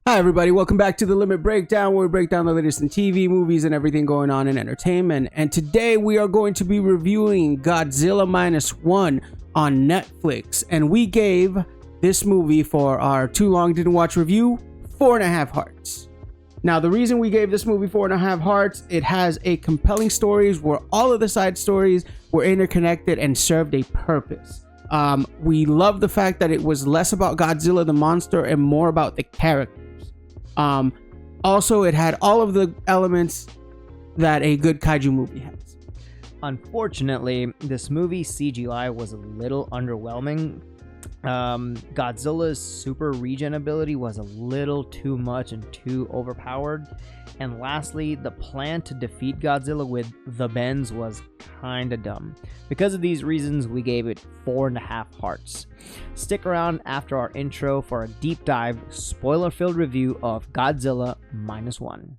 Hi everybody, welcome back to the Limit Breakdown, where we break down the latest in TV, movies, and everything going on in entertainment. And today we are going to be reviewing Godzilla Minus One on Netflix. And we gave this movie, for our Too Long Didn't Watch review, 4.5 hearts. Now, the reason we gave this movie 4.5 hearts, it has a compelling stories where all of the side stories were interconnected and served a purpose. We love the fact that it was less about Godzilla the monster and more about the characters. Also, it had all of the elements that a good kaiju movie has. Unfortunately, this movie's CGI was a little underwhelming. Godzilla's super regen ability was a little too much and too overpowered. And lastly, the plan to defeat Godzilla with the bends was kinda dumb. Because of these reasons, we gave it 4.5 hearts. Stick around after our intro for a deep dive, spoiler-filled review of Godzilla Minus One.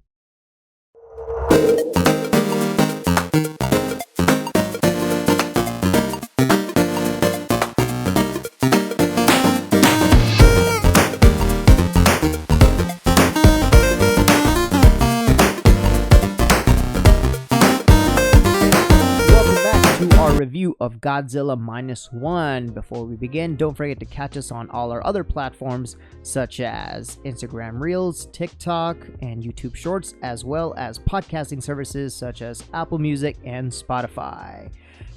Review of Godzilla Minus One. Before we begin, don't forget to catch us on all our other platforms such as Instagram Reels, TikTok, and YouTube Shorts, as well as podcasting services such as Apple Music and Spotify.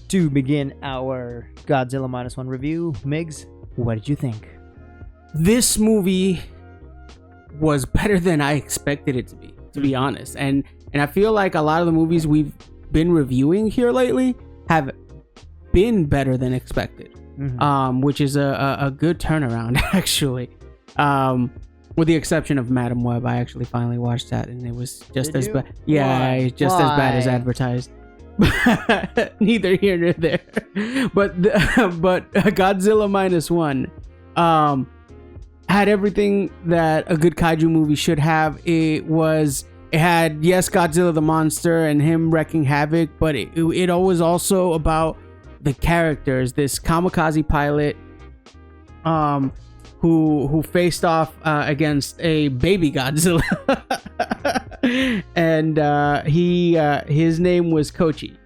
To begin our Godzilla Minus One review, Migs, what did you think? This movie was better than I expected it to be honest. And I feel like a lot of the movies we've been reviewing here lately have been better than expected, which is a good turnaround actually, with the exception of Madam Web. I actually finally watched that and it was just as bad. Yeah, just as bad as advertised. Neither here nor there. But Godzilla Minus One had everything that a good kaiju movie should have. It had, yes, Godzilla the monster and him wreaking havoc, but it was also about the characters. This kamikaze pilot who faced off against a baby Godzilla. And his name was Koichi.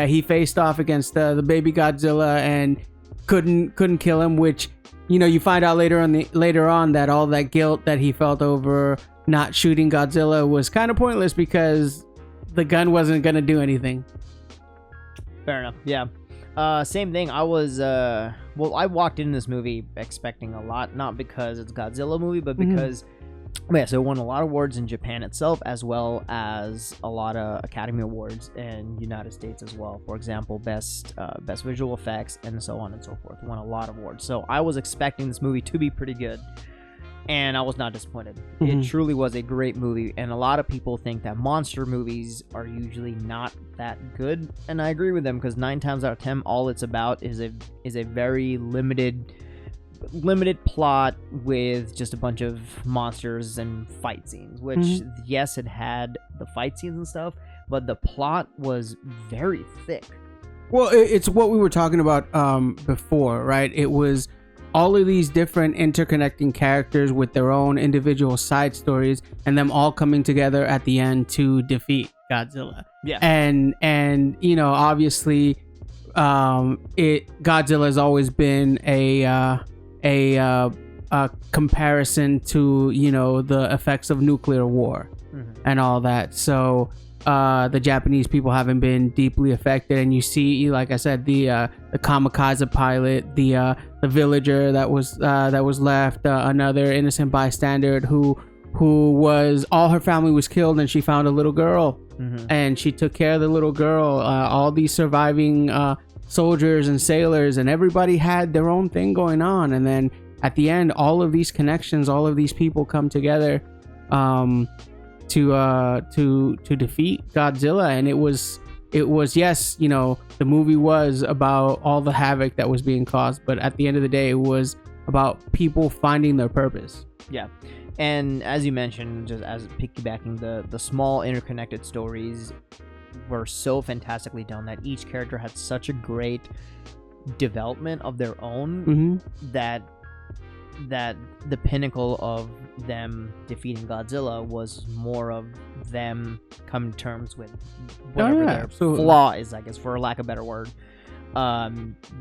He faced off against the baby Godzilla and couldn't kill him, which, you know, you find out later on that all that guilt that he felt over not shooting Godzilla was kind of pointless because the gun wasn't gonna do anything. Fair enough. Yeah. Same thing. I was I walked into this movie expecting a lot, not because it's a Godzilla movie, but because so it won a lot of awards in Japan itself, as well as a lot of Academy Awards in United States as well. For example, best visual effects and so on and so forth. It won a lot of awards. So I was expecting this movie to be pretty good. And I was not disappointed. It truly was a great movie, and a lot of people think that monster movies are usually not that good, and I agree with them, because 9 times out of 10, all it's about is a very limited plot with just a bunch of monsters and fight scenes. Which, yes, it had the fight scenes and stuff, but the plot was very thick. Well, it's what we were talking about before, right? It was all of these different interconnecting characters with their own individual side stories, and them all coming together at the end to defeat Godzilla. Yeah. And you know, obviously, Godzilla has always been a comparison to, you know, the effects of nuclear war and all that. So the Japanese people haven't been deeply affected, and you see, like I said, the kamikaze pilot, the villager that was left, another innocent bystander who was, all her family was killed, and she found a little girl, and she took care of the little girl. All these surviving soldiers and sailors, and everybody had their own thing going on, and then at the end, all of these connections, all of these people come together to defeat Godzilla. And it was yes, you know, the movie was about all the havoc that was being caused, but at the end of the day, it was about people finding their purpose. Yeah. And as you mentioned, just as piggybacking, the small interconnected stories were so fantastically done that each character had such a great development of their own that that the pinnacle of them defeating Godzilla was more of them coming to terms with whatever their flaw is, I guess, for lack of a better word,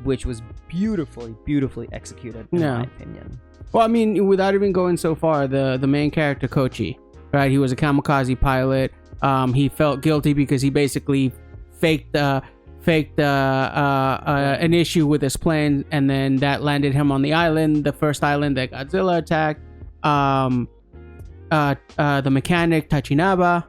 which was beautifully executed, in my opinion. Well, I mean, without even going so far, the main character, Koichi, right? He was a kamikaze pilot. He felt guilty because he basically faked an issue with his plane, and then that landed him on the island, the first island that Godzilla attacked. The mechanic Tachinaba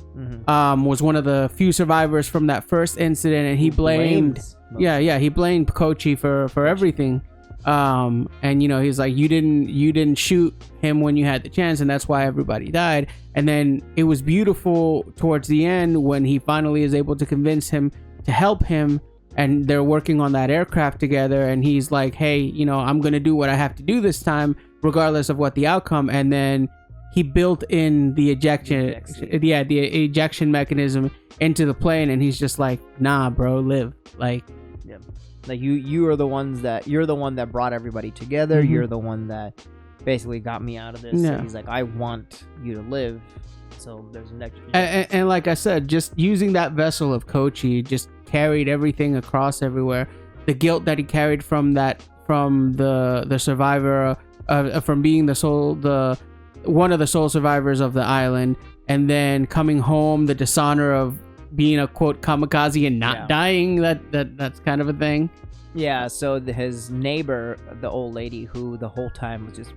was one of the few survivors from that first incident, and he blamed Koichi for everything. And you know, he's like, you didn't shoot him when you had the chance, and that's why everybody died. And then it was beautiful towards the end when he finally is able to convince him to help him, and they're working on that aircraft together, and he's like, hey, you know, I'm gonna do what I have to do this time regardless of what the outcome. And then he built in the ejection mechanism into the plane, and he's just like, nah bro, live. Like you are the one that brought everybody together. You're the one that basically got me out of this. And he's like, I want you to live. So there's an extra. And like I said, just using that vessel of Koichi just carried everything across everywhere. The guilt that he carried from the survivor, from being one of the sole survivors of the island, and then coming home, the dishonor of being a quote kamikaze and not dying. That's kind of a thing. Yeah. So his neighbor, the old lady, who the whole time was just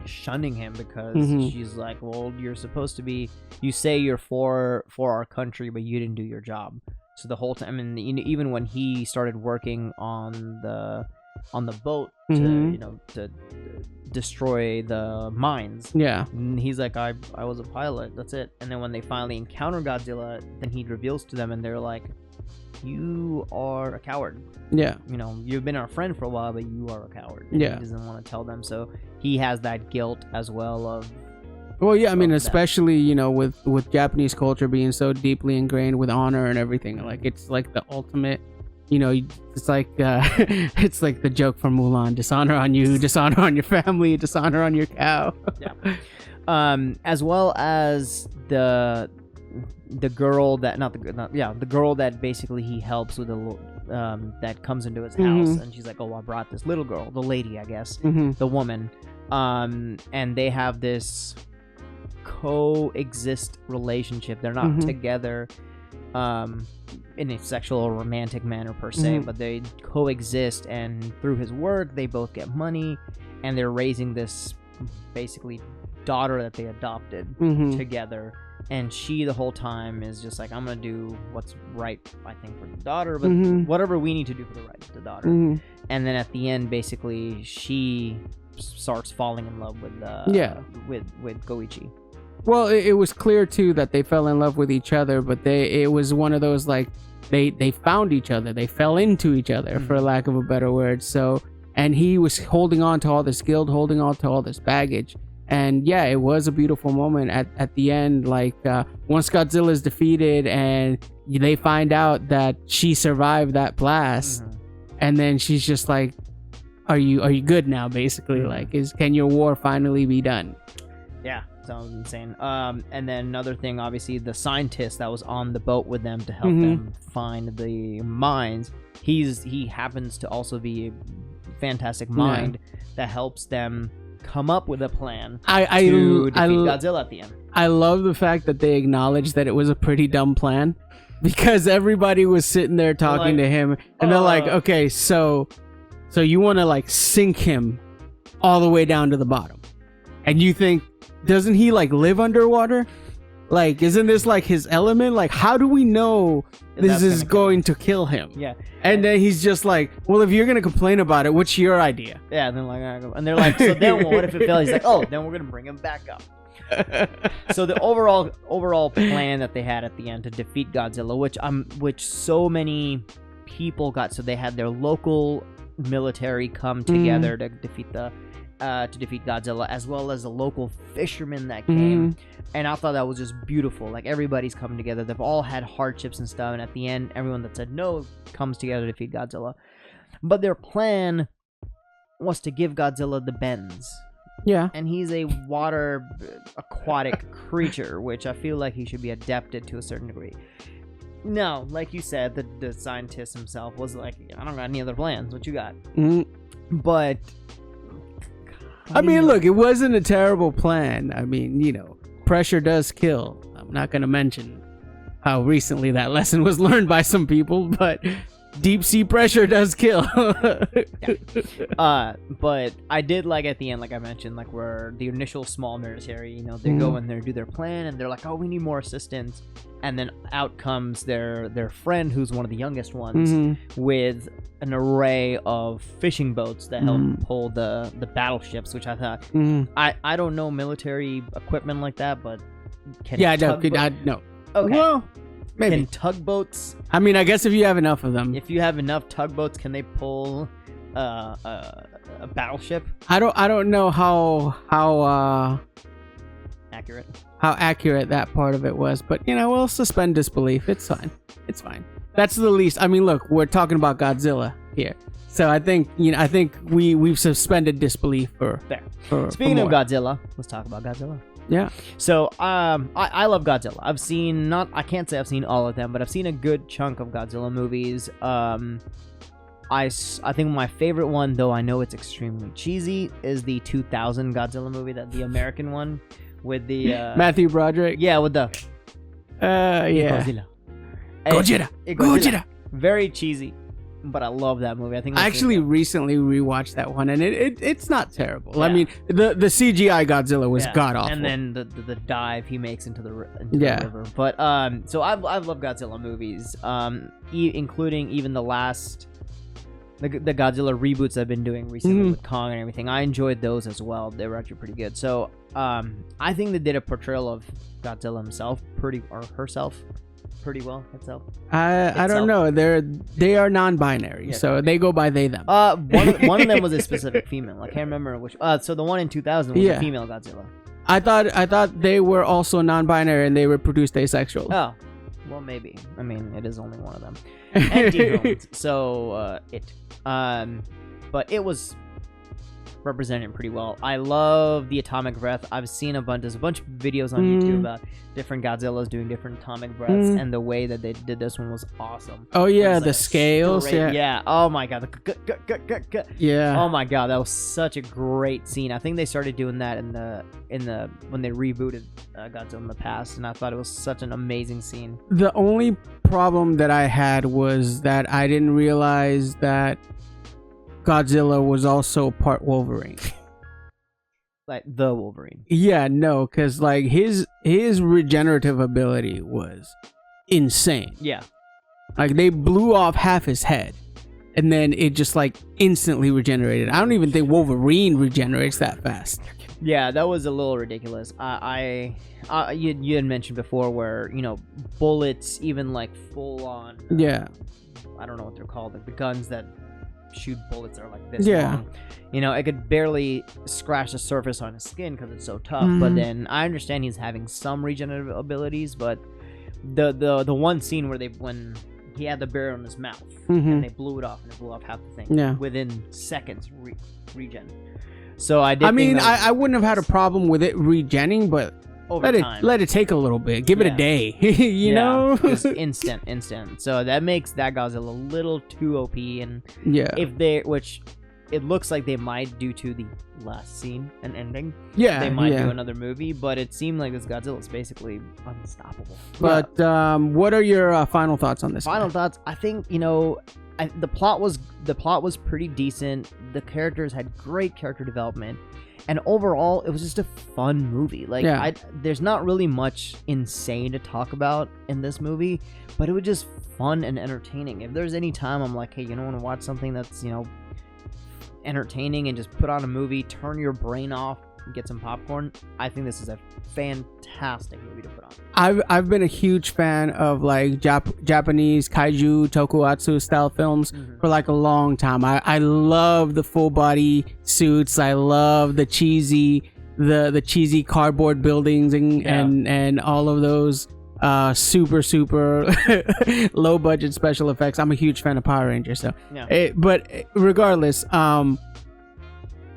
shunning him because she's like, well, you're supposed to be, you say you're for our country, but you didn't do your job. So the whole time, and even when he started working on the boat to destroy the mines, he's like, I was a pilot, that's it. And then when they finally encounter Godzilla, then he reveals to them, and they're like, you are a coward. You know, you've been our friend for a while, but you are a coward. And he doesn't want to tell them, so he has that guilt as well of. Well, yeah, I mean, especially, you know, with Japanese culture being so deeply ingrained with honor and everything, like it's like the ultimate, you know, it's like it's like the joke from Mulan: dishonor on you, dishonor on your family, dishonor on your cow. As well as the girl that the girl that basically he helps with that comes into his house, and she's like, oh, I brought this little girl, the lady, I guess, the woman, and they have this coexist relationship. They're not together in a sexual or romantic manner per se, but they coexist, and through his work they both get money, and they're raising this basically daughter that they adopted together. And she the whole time is just like, I'm gonna do what's right, I think, for the daughter, but whatever we need to do for the right of the daughter. And then at the end, basically, she starts falling in love with with Koichi. Well, it was clear too that they fell in love with each other, but it was one of those, like, they found each other, they fell into each other, for lack of a better word. So, and he was holding on to all this guilt, holding on to all this baggage. And yeah, it was a beautiful moment at the end. Like, once Godzilla is defeated and they find out that she survived that blast, and then she's just like, "Are you good now?" Basically, like, can your war finally be done? Yeah, sounds insane. And then another thing, obviously, the scientist that was on the boat with them to help them find the mines. He happens to also be a fantastic mind that helps them come up with a plan to defeat Godzilla at the end. I love the fact that they acknowledged that it was a pretty dumb plan, because everybody was sitting there talking to him, and they're like, okay, so you want to like sink him all the way down to the bottom, and you think, doesn't he like live underwater? Like, isn't this like his element? Like, how do we know this is going to kill him? Yeah. And then he's just like, well, if you're going to complain about it, what's your idea? Yeah. And they're like, so then what if it fails? He's like, oh, then we're going to bring him back up. So the overall plan that they had at the end to defeat Godzilla, which so many people got, so they had their local military come together to defeat Godzilla, as well as the local fishermen that came. And I thought that was just beautiful. Like, everybody's coming together. They've all had hardships and stuff, and at the end, everyone that said no comes together to defeat Godzilla. But their plan was to give Godzilla the bends. Yeah. And he's a water aquatic creature, which I feel like he should be adapted to a certain degree. No, like you said, the scientist himself was like, I don't got any other plans. What you got? But I mean, look, it wasn't a terrible plan. I mean, pressure does kill. I'm not going to mention how recently that lesson was learned by some people, but deep sea pressure does kill. But I did like at the end, like I mentioned, like where the initial small military, they go in there, do their plan, and they're like, oh, we need more assistance. And then out comes their friend, who's one of the youngest ones, with an array of fishing boats that help pull the battleships, which I thought, I don't know military equipment like that, but I know. Okay. Well, maybe. Can tugboats? I mean, I guess if you have enough of them. If you have enough tugboats, can they pull a battleship? I don't know how accurate. How accurate that part of it was, but we'll suspend disbelief. It's fine. It's fine. That's the least. I mean, look, we're talking about Godzilla here, so I think we've suspended disbelief for. There. Speaking of Godzilla, let's talk about Godzilla. Yeah. So I love Godzilla. I can't say I've seen all of them, but I've seen a good chunk of Godzilla movies. I think my favorite one, though I know it's extremely cheesy, is the 2000 Godzilla movie, the American one with the Matthew Broderick. Yeah, with the yeah. Godzilla. Very cheesy, but I love that movie. I actually recently rewatched that one, and it's not terrible. Yeah. I mean, the CGI Godzilla was god awful, and then the dive he makes into the river. But so I've loved Godzilla movies, including even the last. The Godzilla reboots I've been doing recently with Kong and everything. I enjoyed those as well. They were actually pretty good. So I think they did a portrayal of Godzilla himself herself pretty well. I don't know. They are non-binary, so they go by they them. One of them was a specific female. I can't remember which. So the one in 2000 was a female Godzilla. I thought they were also non-binary and they reproduced asexual. Oh. Well, maybe. I mean, it is only one of them. And dehoned, so but it was represented pretty well. I love the atomic breath. I've seen there's a bunch of videos on YouTube about different Godzillas doing different atomic breaths, and the way that they did this one was awesome. Oh yeah, the scales. Yeah. Oh my god. Yeah. Oh my god, that was such a great scene. I think they started doing that in the when they rebooted Godzilla in the past, and I thought it was such an amazing scene. The only problem that I had was that I didn't realize that Godzilla was also part Wolverine. Like the Wolverine. Yeah, no, because like his regenerative ability was insane. Yeah. Like they blew off half his head and then it just like instantly regenerated. I don't even think Wolverine regenerates that fast. Yeah, that was a little ridiculous. You had mentioned before where, bullets, even like full on. Yeah. I don't know what they're called. Like the guns that shoot bullets are like this long. It could barely scratch the surface on his skin because it's so tough. But then I understand he's having some regenerative abilities, but the one scene where when he had the barrel in his mouth and they blew it off and it blew off half the thing within seconds regen. So I wouldn't have had a problem with it regenning, but let it take a little bit. Give it a day. you know? Just instant. So that makes that Godzilla a little too OP, and which it looks like they might due to the last scene and ending. Yeah. They might do another movie, but it seemed like this Godzilla is basically unstoppable. But what are your final thoughts on this? Thoughts, I think, the plot was pretty decent. The characters had great character development, and overall it was just a fun movie. There's not really much insane to talk about in this movie, but it was just fun and entertaining. If there's any time I'm like, hey, you don't want to watch something that's entertaining and just put on a movie, turn your brain off, and get some popcorn, I think this is a fantastic movie to put on. I've been a huge fan of like Japanese kaiju tokusatsu style films for like a long time. I love the full body suits. I love the cheesy cardboard buildings and all of those super low budget special effects. I'm a huge fan of Power Rangers, so but regardless,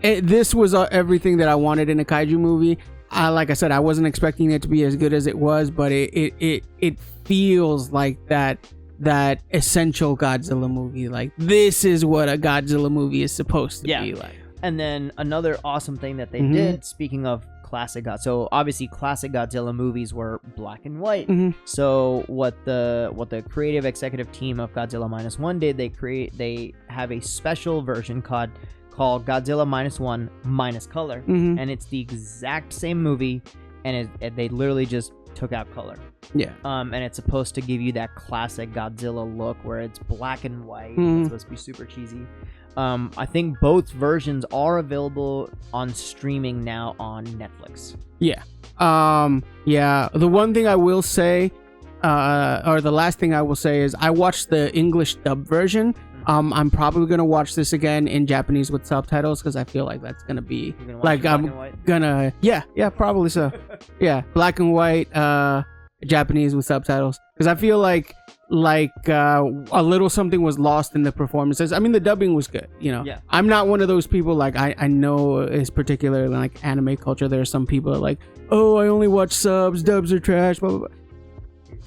This was everything that I wanted in a kaiju movie. Like I said, I wasn't expecting it to be as good as it was, but it feels like that essential Godzilla movie. Like, this is what a Godzilla movie is supposed to be like. And then another awesome thing that they did, speaking of classic Godzilla, so obviously classic Godzilla movies were black and white. So what the creative executive team of Godzilla Minus One did, they have a special version called Godzilla Minus One minus color, and it's the exact same movie, and they literally just took out color. And it's supposed to give you that classic Godzilla look where it's black and white. It's supposed to be super cheesy. I think both versions are available on streaming now on Netflix. The one thing I will say, or the last thing I will say, is I watched the English dub version. I'm probably gonna watch this again in Japanese with subtitles because I feel like that's gonna be like I'm gonna probably so. Black and white, Japanese with subtitles, because I feel like a little something was lost in the performances. I mean, the dubbing was good, I'm not one of those people, like I know it's particularly like anime culture. There are some people that are like, oh, I only watch subs, dubs are trash, blah blah blah.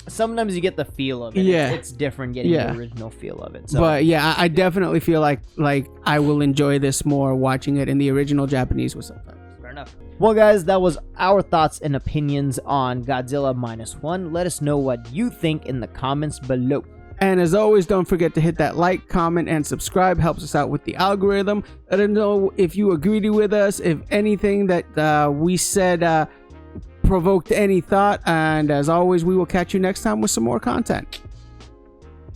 Sometimes you get the feel of it. It's different getting the original feel of it. So. But I definitely feel like I will enjoy this more watching it in the original Japanese with subtitles. Fair enough. Well, guys, that was our thoughts and opinions on Godzilla Minus One. Let us know what you think in the comments below. And as always, don't forget to hit that like, comment, and subscribe. Helps us out with the algorithm. Let us know if you agreed with us, if anything that we said provoked any thought. And as always, we will catch you next time with some more content.